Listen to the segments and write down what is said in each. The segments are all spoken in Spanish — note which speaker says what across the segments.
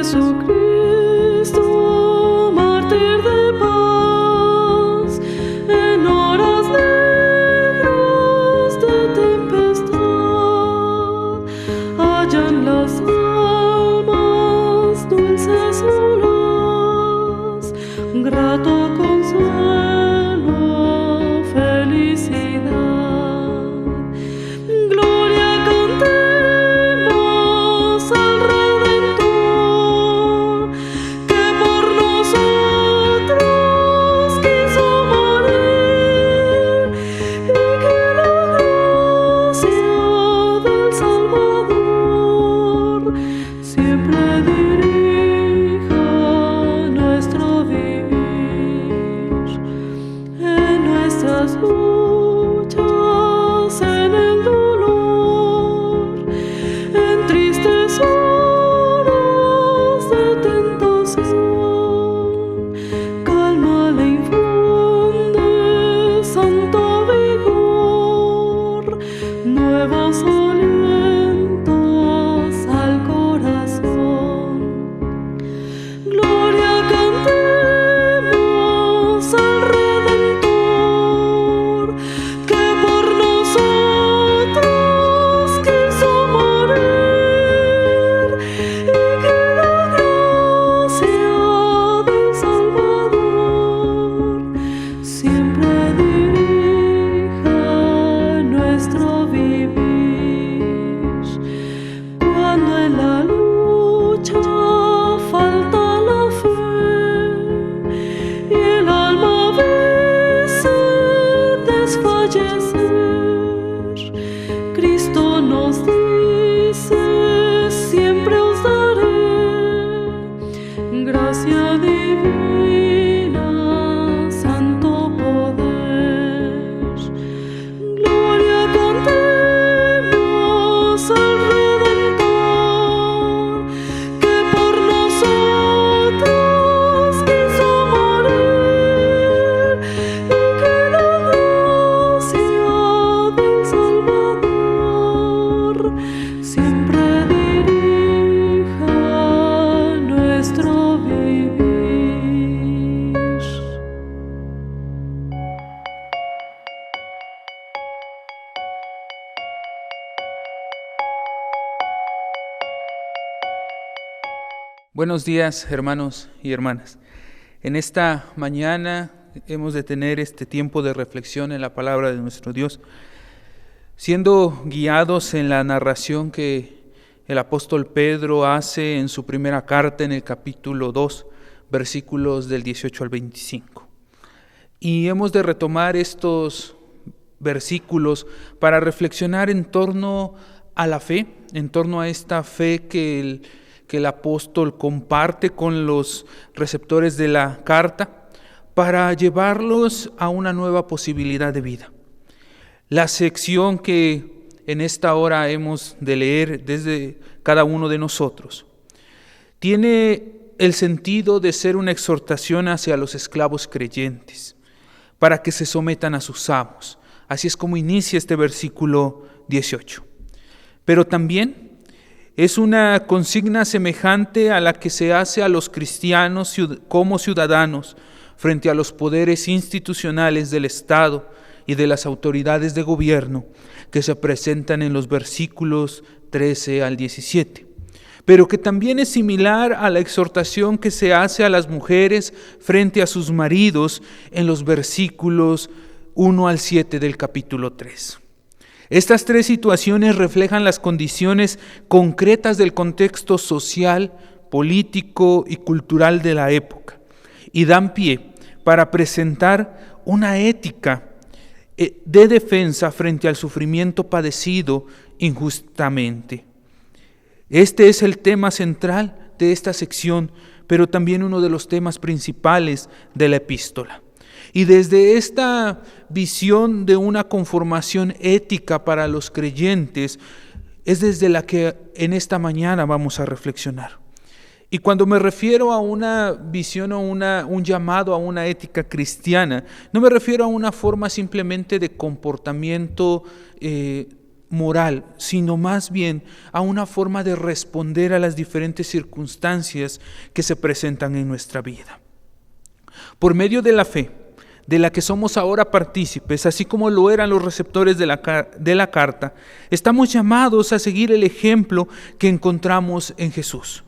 Speaker 1: Jesucristo, mártir de paz, en horas negras de tempestad, hallan las almas dulces olas, grato consuelo, felicidad. Gloria cantemos al Redentor, que por nosotros quiso morir, y que la gracia del Salvador siempre dirija nuestro vivir, en nuestras luchas, en el dolor, en tristes horas de tentación. Calma le infunde santo vigor, nuevos alientos al corazón. Gloria cantemos al Redentor, que por nosotros quiso morir, y que la gracia del Salvador siempre dirija nuestro vivir. Cuando en la lucha falta la fe y el alma vence desfallecer, Cristo nos dice: siempre os daré gracia divina, santo poder. Gloria cantemos al Redentor, que por nosotros quiso morir, y que la gracia del Salvador siempre dirija nuestro vivir.
Speaker 2: Buenos días, hermanos y hermanas. En esta mañana hemos de tener este tiempo de reflexión en la palabra de nuestro Dios, siendo guiados en la narración que el apóstol Pedro hace en su primera carta en el capítulo 2, versículos del 18 al 25. Y hemos de retomar estos versículos para reflexionar en torno a la fe, en torno a esta fe que el apóstol comparte con los receptores de la carta, para llevarlos a una nueva posibilidad de vida. La sección que en esta hora hemos de leer desde cada uno de nosotros tiene el sentido de ser una exhortación hacia los esclavos creyentes, para que se sometan a sus amos. Así es como inicia este versículo 18. Pero también es una consigna semejante a la que se hace a los cristianos como ciudadanos frente a los poderes institucionales del Estado y de las autoridades de gobierno que se presentan en los versículos 13 al 17. Pero que también es similar a la exhortación que se hace a las mujeres frente a sus maridos en los versículos 1 al 7 del capítulo 3. Estas tres situaciones reflejan las condiciones concretas del contexto social, político y cultural de la época y dan pie para presentar una ética de defensa frente al sufrimiento padecido injustamente. Este es el tema central de esta sección, pero también uno de los temas principales de la epístola. Y desde esta visión de una conformación ética para los creyentes, es desde la que en esta mañana vamos a reflexionar. Y cuando me refiero a una visión o un llamado a una ética cristiana, no me refiero a una forma simplemente de comportamiento moral, sino más bien a una forma de responder a las diferentes circunstancias que se presentan en nuestra vida. Por medio de la fe, de la que somos ahora partícipes, así como lo eran los receptores de la carta, estamos llamados a seguir el ejemplo que encontramos en Jesús.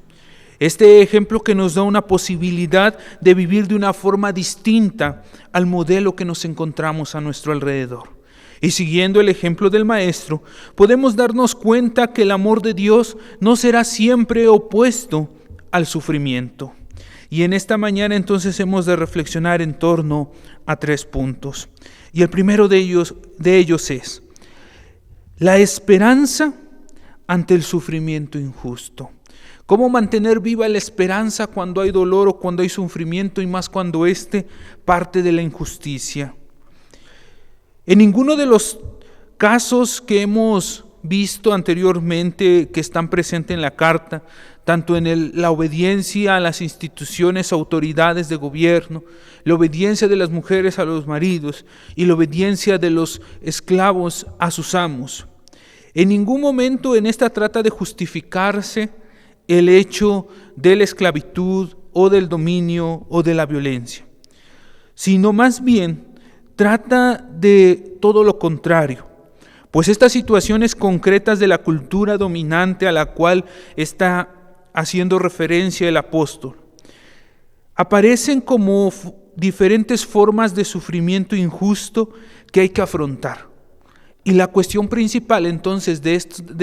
Speaker 2: Este ejemplo que nos da una posibilidad de vivir de una forma distinta al modelo que nos encontramos a nuestro alrededor. Y siguiendo el ejemplo del Maestro, podemos darnos cuenta que el amor de Dios no será siempre opuesto al sufrimiento. Y en esta mañana entonces hemos de reflexionar en torno a 3 puntos. Y el primero de ellos es la esperanza ante el sufrimiento injusto. ¿Cómo mantener viva la esperanza cuando hay dolor o cuando hay sufrimiento, y más cuando éste parte de la injusticia? En ninguno de los casos que hemos visto anteriormente que están presentes en la carta, tanto en la obediencia a las instituciones, autoridades de gobierno, la obediencia de las mujeres a los maridos y la obediencia de los esclavos a sus amos, en ningún momento en esta trata de justificarse el hecho de la esclavitud o del dominio o de la violencia, sino más bien trata de todo lo contrario, pues estas situaciones concretas de la cultura dominante a la cual está haciendo referencia el apóstol aparecen como diferentes formas de sufrimiento injusto que hay que afrontar. Y la cuestión principal entonces de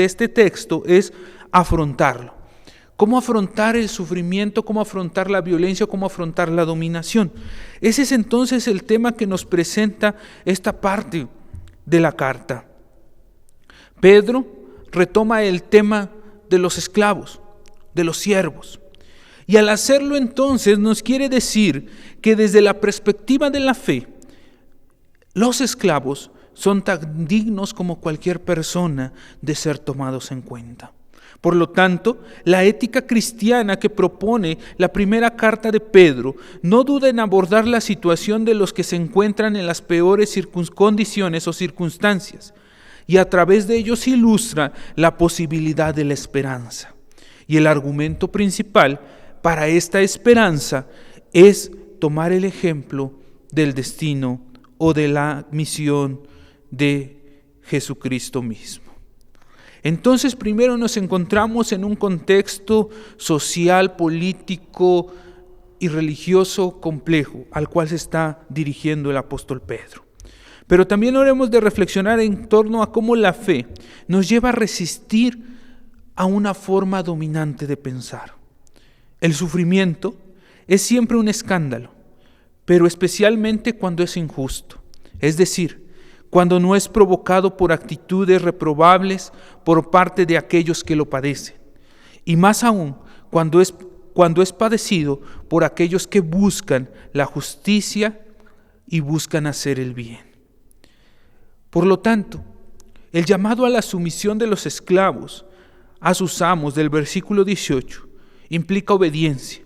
Speaker 2: este texto es afrontarlo. ¿Cómo afrontar el sufrimiento? ¿Cómo afrontar la violencia? ¿Cómo afrontar la dominación? Ese es entonces el tema que nos presenta esta parte de la carta. Pedro retoma el tema de los esclavos, de los siervos. Y al hacerlo entonces nos quiere decir que desde la perspectiva de la fe, los esclavos son tan dignos como cualquier persona de ser tomados en cuenta. Por lo tanto, la ética cristiana que propone la primera carta de Pedro no duda en abordar la situación de los que se encuentran en las peores condiciones o circunstancias, y a través de ellos ilustra la posibilidad de la esperanza. Y el argumento principal para esta esperanza es tomar el ejemplo del destino o de la misión de Jesucristo mismo. Entonces, primero nos encontramos en un contexto social, político y religioso complejo al cual se está dirigiendo el apóstol Pedro. Pero también habremos de reflexionar en torno a cómo la fe nos lleva a resistir a una forma dominante de pensar. El sufrimiento es siempre un escándalo, pero especialmente cuando es injusto, es decir, cuando no es provocado por actitudes reprobables por parte de aquellos que lo padecen, y más aún cuando es padecido por aquellos que buscan la justicia y buscan hacer el bien. Por lo tanto, el llamado a la sumisión de los esclavos a sus amos del versículo 18 implica obediencia,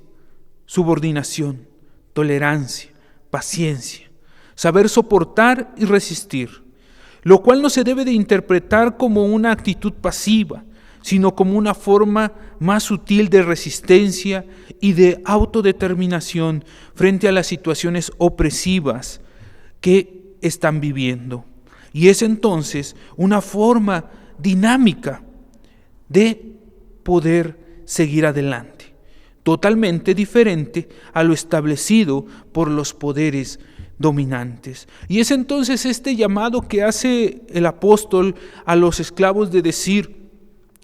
Speaker 2: subordinación, tolerancia, paciencia, saber soportar y resistir, lo cual no se debe de interpretar como una actitud pasiva, sino como una forma más sutil de resistencia y de autodeterminación frente a las situaciones opresivas que están viviendo. Y es entonces una forma dinámica de poder seguir adelante, totalmente diferente a lo establecido por los poderes dominantes. Y es entonces este llamado que hace el apóstol a los esclavos de decir: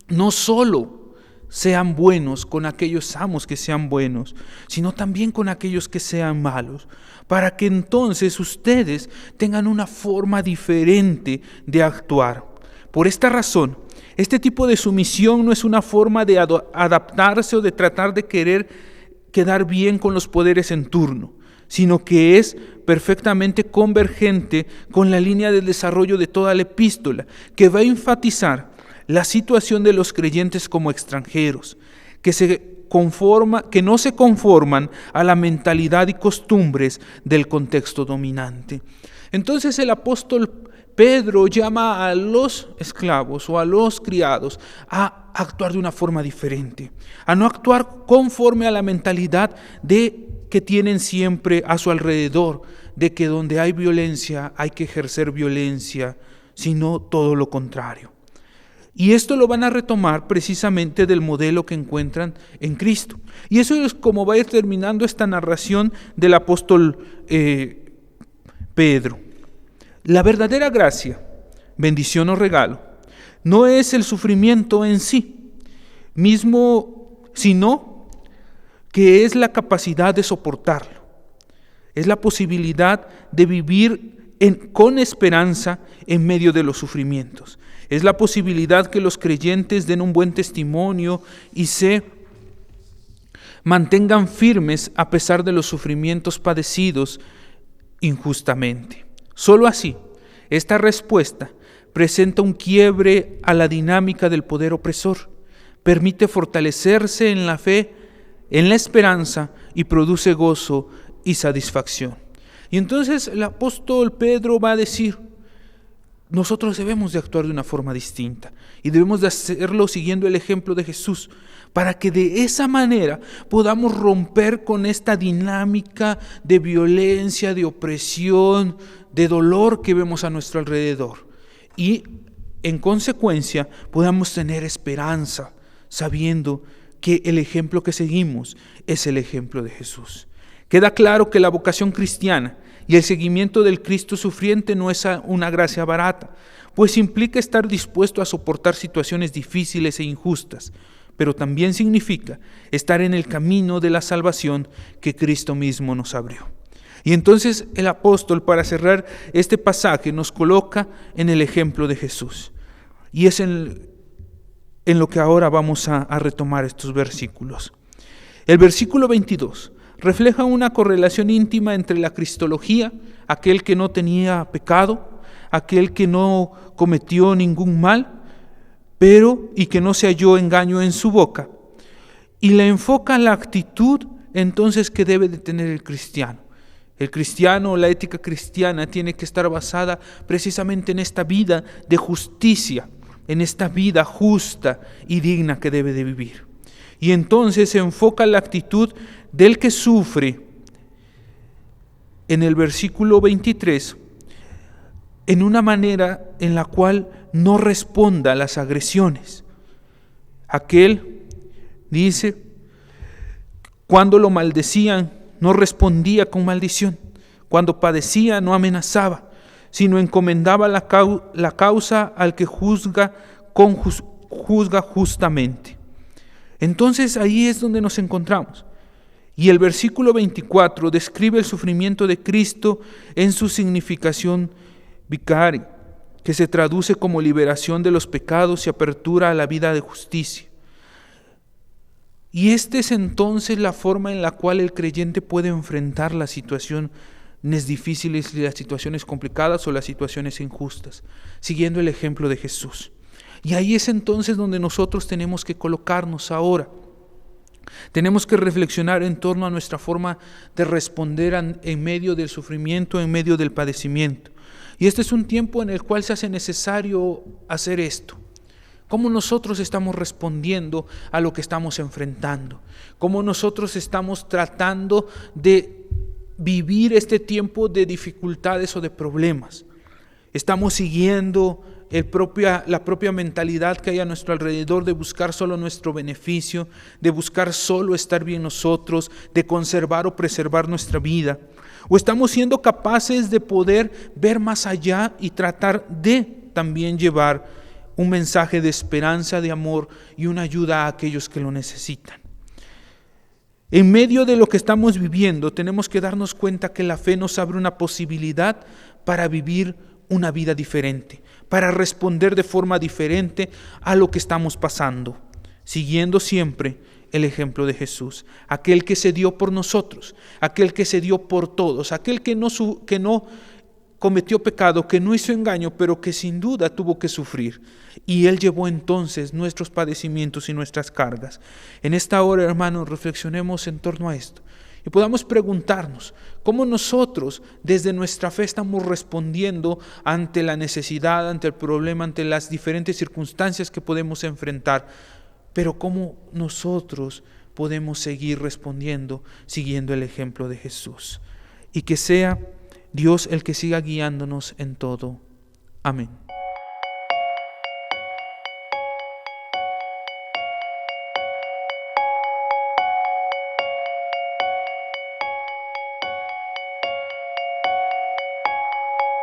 Speaker 2: no solo sean buenos con aquellos amos que sean buenos, sino también con aquellos que sean malos, para que entonces ustedes tengan una forma diferente de actuar. Por esta razón, este tipo de sumisión no es una forma de adaptarse o de tratar de querer quedar bien con los poderes en turno, sino que es perfectamente convergente con la línea de desarrollo de toda la epístola, que va a enfatizar la situación de los creyentes como extranjeros, que no se conforman a la mentalidad y costumbres del contexto dominante. Entonces el apóstol Pedro llama a los esclavos o a los criados a actuar de una forma diferente, a no actuar conforme a la mentalidad que tienen siempre a su alrededor, de que donde hay violencia hay que ejercer violencia, sino todo lo contrario. Y esto lo van a retomar precisamente del modelo que encuentran en Cristo. Y eso es como va a ir terminando esta narración del apóstol Pedro. La verdadera gracia, bendición o regalo, no es el sufrimiento en sí mismo, sino que es la capacidad de soportarlo. Es la posibilidad de vivir con esperanza en medio de los sufrimientos. Es la posibilidad que los creyentes den un buen testimonio y se mantengan firmes a pesar de los sufrimientos padecidos injustamente. Solo así, esta respuesta presenta un quiebre a la dinámica del poder opresor, permite fortalecerse en la fe, en la esperanza y produce gozo y satisfacción. Y entonces el apóstol Pedro va a decir, nosotros debemos de actuar de una forma distinta y debemos de hacerlo siguiendo el ejemplo de Jesús, para que de esa manera podamos romper con esta dinámica de violencia, de opresión, de dolor que vemos a nuestro alrededor. Y en consecuencia podamos tener esperanza, sabiendo que el ejemplo que seguimos es el ejemplo de Jesús. Queda claro que la vocación cristiana y el seguimiento del Cristo sufriente no es una gracia barata, pues implica estar dispuesto a soportar situaciones difíciles e injustas, pero también significa estar en el camino de la salvación que Cristo mismo nos abrió. Y entonces el apóstol, para cerrar este pasaje, nos coloca en el ejemplo de Jesús. Y es en lo que ahora vamos a retomar estos versículos. El versículo 22 refleja una correlación íntima entre la cristología, aquel que no tenía pecado, aquel que no cometió ningún mal, y que no se halló engaño en su boca, y le enfoca la actitud entonces que debe de tener el cristiano. El cristiano, la ética cristiana tiene que estar basada precisamente en esta vida de justicia, en esta vida justa y digna que debe de vivir. Y entonces se enfoca la actitud del que sufre en el versículo 23 en una manera en la cual no responda a las agresiones. Aquel, dice, cuando lo maldecían, no respondía con maldición. Cuando padecía, no amenazaba, sino encomendaba la causa al que juzga justamente. Entonces ahí es donde nos encontramos. Y el versículo 24 describe el sufrimiento de Cristo en su significación vicaria, que se traduce como liberación de los pecados y apertura a la vida de justicia. Y esta es entonces la forma en la cual el creyente puede enfrentar las situaciones difíciles, las situaciones complicadas o las situaciones injustas, siguiendo el ejemplo de Jesús. Y ahí es entonces donde nosotros tenemos que colocarnos ahora. Tenemos que reflexionar en torno a nuestra forma de responder en medio del sufrimiento, en medio del padecimiento. Y este es un tiempo en el cual se hace necesario hacer esto. ¿Cómo nosotros estamos respondiendo a lo que estamos enfrentando? ¿Cómo nosotros estamos tratando de vivir este tiempo de dificultades o de problemas? ¿Estamos siguiendo la propia mentalidad que hay a nuestro alrededor de buscar solo nuestro beneficio, de buscar solo estar bien nosotros, de conservar o preservar nuestra vida? ¿O estamos siendo capaces de poder ver más allá y tratar de también llevar un mensaje de esperanza, de amor y una ayuda a aquellos que lo necesitan? En medio de lo que estamos viviendo, tenemos que darnos cuenta que la fe nos abre una posibilidad para vivir una vida diferente, para responder de forma diferente a lo que estamos pasando, siguiendo siempre el ejemplo de Jesús, aquel que se dio por nosotros, aquel que se dio por todos, aquel que no cometió pecado, que no hizo engaño, pero que sin duda tuvo que sufrir. Y Él llevó entonces nuestros padecimientos y nuestras cargas. En esta hora, hermanos, reflexionemos en torno a esto Y podamos preguntarnos cómo nosotros desde nuestra fe estamos respondiendo ante la necesidad, ante el problema, ante las diferentes circunstancias que podemos enfrentar, pero cómo nosotros podemos seguir respondiendo siguiendo el ejemplo de Jesús. Y que sea Dios el que siga guiándonos en todo. Amén.